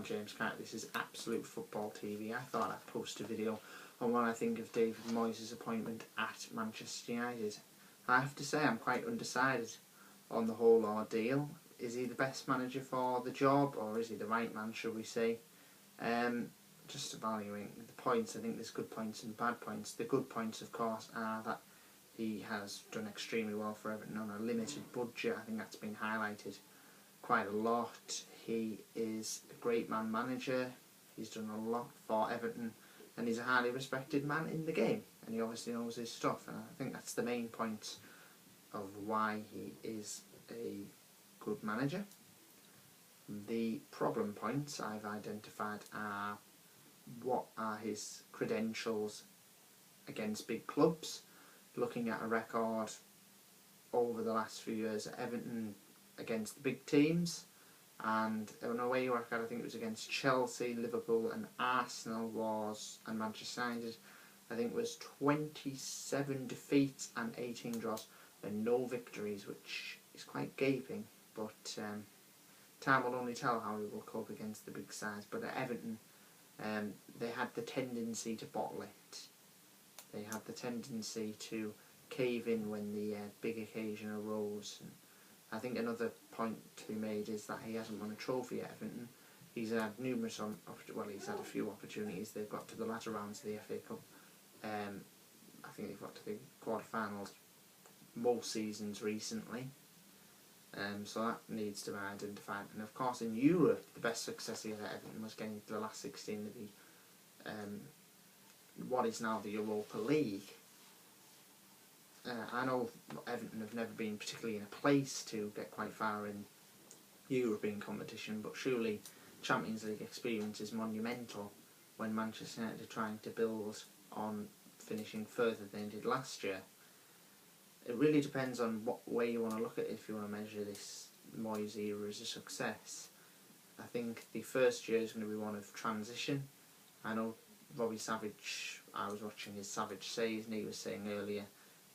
I'm James Cartwright. This is Absolute Football TV. I thought I'd post a video on what I think of David Moyes' appointment at Manchester United. I have to say I'm quite undecided on the whole ordeal. Is he the best manager for the job, or is he the right man, shall we say? Just evaluating the points, I think there's good points and bad points. The good points, of course, are that he has done extremely well for Everton on a limited budget. I think that's been highlighted quite a lot. He is a great man manager. He's done a lot for Everton, and he's a highly respected man in the game, and he obviously knows his stuff, and I think that's the main point of why he is a good manager. The problem points I've identified are: what are his credentials against big clubs? Looking at a record over the last few years at Everton against the big teams, and an away record, I think it was against Chelsea, Liverpool and Arsenal and Manchester United, I think it was 27 defeats and 18 draws and no victories, which is quite gaping, but time will only tell how he will cope against the big sides. But at Everton, they had the tendency to bottle it. They had the tendency to cave in when the big occasion arose. And I think another point to be made is that he hasn't won a trophy at Everton. He's had he's had a few opportunities. They've got to the latter rounds of the FA Cup. I think they've got to the quarterfinals most seasons recently. So that needs to be identified. And of course, in Europe, the best success he had at Everton was getting to the last 16 of the what is now the Europa League. I know Everton have never been particularly in a place to get quite far in European competition, but surely Champions League experience is monumental when Manchester United are trying to build on finishing further than they did last year. It really depends on what way you want to look at it if you want to measure this Moyes era as a success. I think the first year is going to be one of transition. I know Robbie Savage, I was watching his Savage Says, and he was saying earlier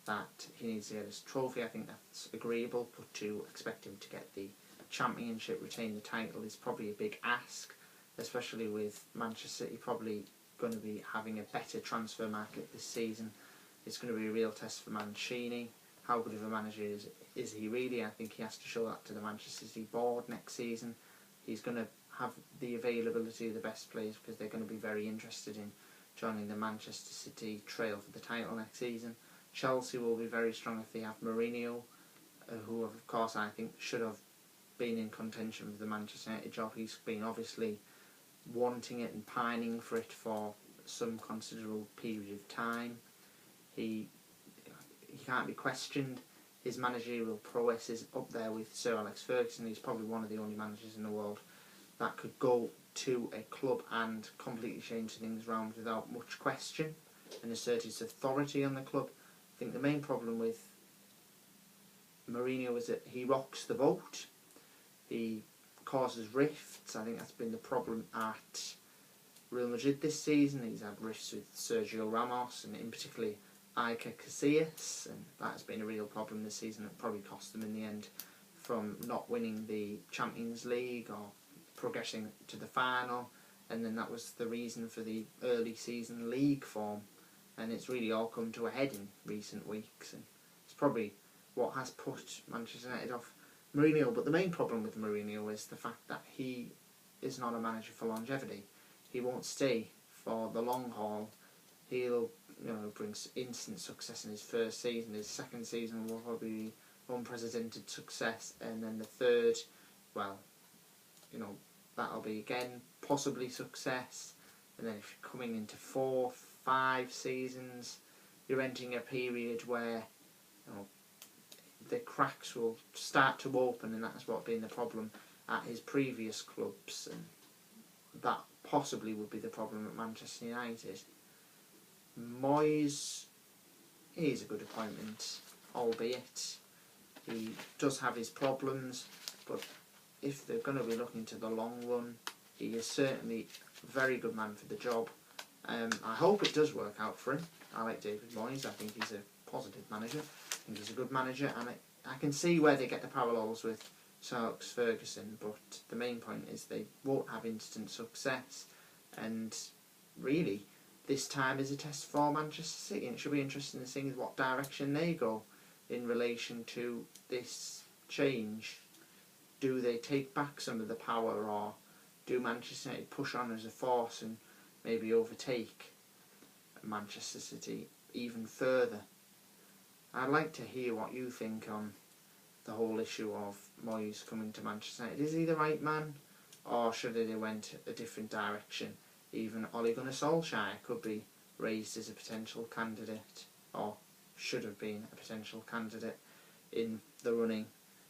that he needs to get his trophy. I think that's agreeable, but to expect him to get the championship, retain the title, is probably a big ask, especially with Manchester City probably going to be having a better transfer market this season. It's going to be a real test for Mancini. How good of a manager is he really? I think he has to show that to the Manchester City board next season. He's going to have the availability of the best players because they're going to be very interested in joining the Manchester City trail for the title next season. Chelsea will be very strong if they have Mourinho, who of course I think should have been in contention with the Manchester United job. He's been obviously wanting it and pining for it for some considerable period of time. He can't be questioned. His managerial prowess is up there with Sir Alex Ferguson. He's probably one of the only managers in the world that could go to a club and completely change things around without much question and assert his authority on the club. I think the main problem with Mourinho is that he rocks the boat. He causes rifts. I think that's been the problem at Real Madrid this season. He's had rifts with Sergio Ramos and in particular Iker Casillas, and that has been a real problem this season. It probably cost them in the end from not winning the Champions League or progressing to the final, and then that was the reason for the early season league form, and it's really all come to a head in recent weeks, and it's probably what has put Manchester United off Mourinho. But the main problem with Mourinho is the fact that he is not a manager for longevity. He won't stay for the long haul. He'll bring instant success in his first season. His second season will probably be unprecedented success, and then the third, that'll be again possibly success. And then if you're coming into 4, 5 seasons, you're entering a period where the cracks will start to open, and that's what been the problem at his previous clubs, and that possibly would be the problem at Manchester United. Moyes is a good appointment, albeit he does have his problems, but if they're going to be looking to the long run, he is certainly a very good man for the job. I hope it does work out for him. I like David Moyes. I think he's a positive manager. I think he's a good manager, and I can see where they get the parallels with Sir Alex Ferguson, but the main point is they won't have instant success, and really this time is a test for Manchester City, and it should be interesting to see what direction they go in relation to this change. Do they take back some of the power, or do Manchester United push on as a force and maybe overtake Manchester City even further? I'd like to hear what you think on the whole issue of Moyes coming to Manchester United. Is he the right man, or should they went a different direction? Even Ole Gunnar Solskjaer could be raised as a potential candidate, or should have been a potential candidate in the running.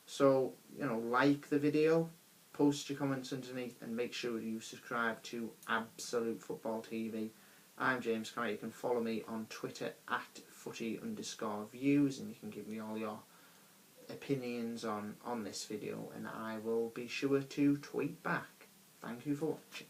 So, like the video, post your comments underneath, and make sure you subscribe to Absolute Football TV. I'm James Cartwright. You can follow me on Twitter at @footy_views, and you can give me all your opinions on this video, and I will be sure to tweet back. Thank you for watching.